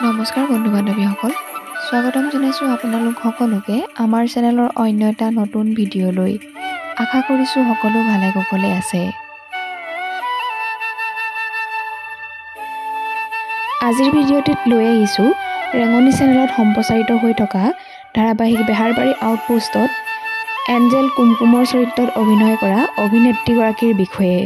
নমস্কাৰ বন্ধু বান্ধৱীসকল, স্বাগতম জনাইছোঁ আপোনালোক সকলোকে আমাৰ চেনেলৰ অন্য এটা নতুন ভিডিঅ'লৈ। আশা কৰিছোঁ সকলো ভালে কুশলে আছে। আজিৰ ভিডিঅ'টিত লৈ আহিছোঁ ৰেঙনি চেনেলত সম্প্ৰচাৰিত হৈ থকা ধাৰাবাহিক বেহাৰবাৰী আউটপোষ্টত এঞ্জেল কুমকুমৰ চৰিত্ৰত অভিনয় কৰা অভিনেত্ৰীগৰাকীৰ বিষয়ে।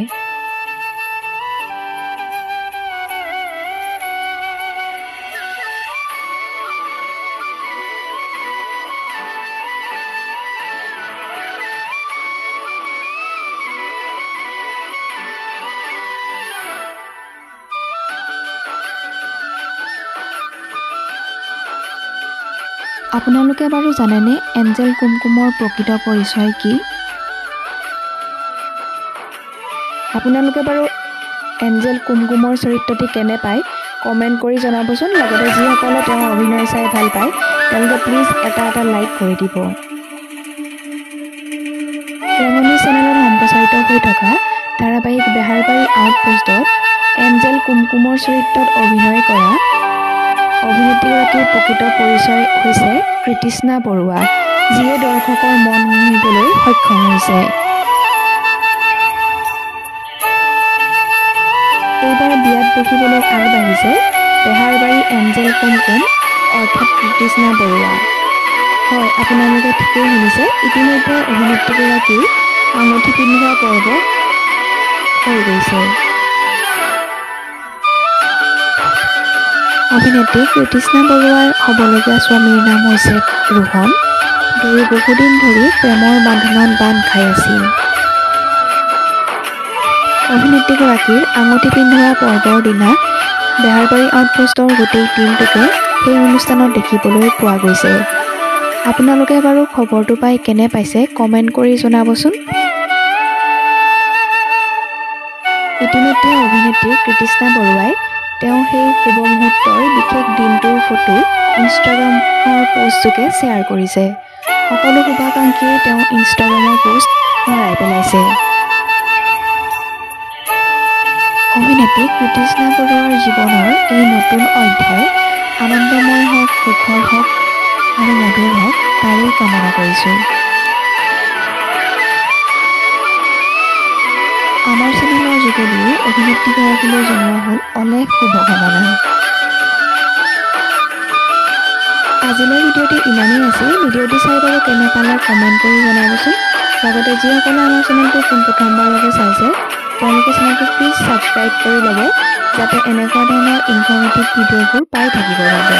আপোনালোকে বাৰু জানেনে এঞ্জেল কুমকুমৰ প্ৰকৃত পৰিচয় কি? আপোনালোকে বাৰু এঞ্জেল কুমকুমৰ চৰিত্ৰটি কেনে পায় কমেণ্ট কৰি জনাবচোন। লগতে যিসকলে তেওঁৰ অভিনয় চাই ভাল পায় তেওঁলোকে প্লিজ এটা লাইক কৰি দিব। ৰেঙনি চেনেলত সম্প্ৰচাৰিত হৈ থকা ধাৰাবাহিক বেহাৰবাৰী আউটপোষ্টত এঞ্জেল কুমকুমৰ চৰিত্ৰত অভিনয় কৰা অভিনেত্ৰীগৰাকীৰ প্ৰকৃত পৰিচয় হৈছে কৃতিস্না বৰুৱা, যিয়ে দৰ্শকৰ মন মোহিবলৈ সক্ষম হৈছে। এইবাৰ বিয়াত বহিবলৈ আগবাঢ়িছে বেহাৰবাৰী এঞ্জেল কুমকুম অৰ্থাৎ কৃতিস্না বৰুৱা। হয়, আপোনালোকে ঠিকেই শুনিছে, ইতিমধ্যে অভিনেত্ৰীগৰাকীৰ আঙুঠি পিন্ধোৱা পৰ্ব হৈ গৈছে। অভিনেত্ৰী কৃতিস্না বৰুৱাৰ হ'বলগীয়া স্বামীৰ নাম হৈছে ৰোহন। দুয়ো বহুদিন ধৰি প্ৰেমৰ বান্ধোনত বান্ধ খাই আছিল। অভিনেত্ৰীগৰাকীৰ আঙুঠি পিন্ধোৱা পৰ্বৰ দিনা বেহাৰবাৰী আউটপোষ্টৰ গোটেই টিমটোকে সেই অনুষ্ঠানত দেখিবলৈ পোৱা গৈছে। আপোনালোকে বাৰু খবৰটো পাই কেনে পাইছে কমেণ্ট কৰি জনাবচোন। ইতিমধ্যে অভিনেত্ৰী কৃতিস্না বৰুৱাই তেওঁ সেই শুভ মুহূৰ্তৰ বিশেষ দিনটোৰ ফটো ইনষ্টাগ্ৰামৰ পোষ্টযোগে শ্বেয়াৰ কৰিছে। সকলো শুভাকাংক্ষীয়ে তেওঁ ইনষ্টাগ্ৰামৰ পোষ্ট ভৰাই পেলাইছে। অভিনেত্ৰী কৃতিস্না বৰুৱাৰ জীৱনৰ এই নতুন অধ্যায় আনন্দময় হওক, সুখৰ হওক আৰু মধুৰ হওক তাৰেই কামনা কৰিছোঁ। আমাৰ চেনেলৰ যোগেদিয়ে অভিনেত্ৰীগৰাকীলৈ জনোৱা হ'ল অলেখ শুভকামনা। আজিলৈ ভিডিঅ'টি ইমানেই আছিল। ভিডিঅ'টি চাই বাৰু কেনে পালে কমেণ্ট কৰি জনাবচোন। লগতে যিসকলে আমাৰ চেনেলটো পোনপ্ৰথমবাৰৰ বাবে চাইছে তেওঁলোকে চেনেলটো প্লিজ ছাবস্ক্ৰাইব কৰি ল'ব, যাতে এনেকুৱা ধৰণৰ ইনফৰ্মেটিভ ভিডিঅ'বোৰ পাই থাকিবৰ বাবে।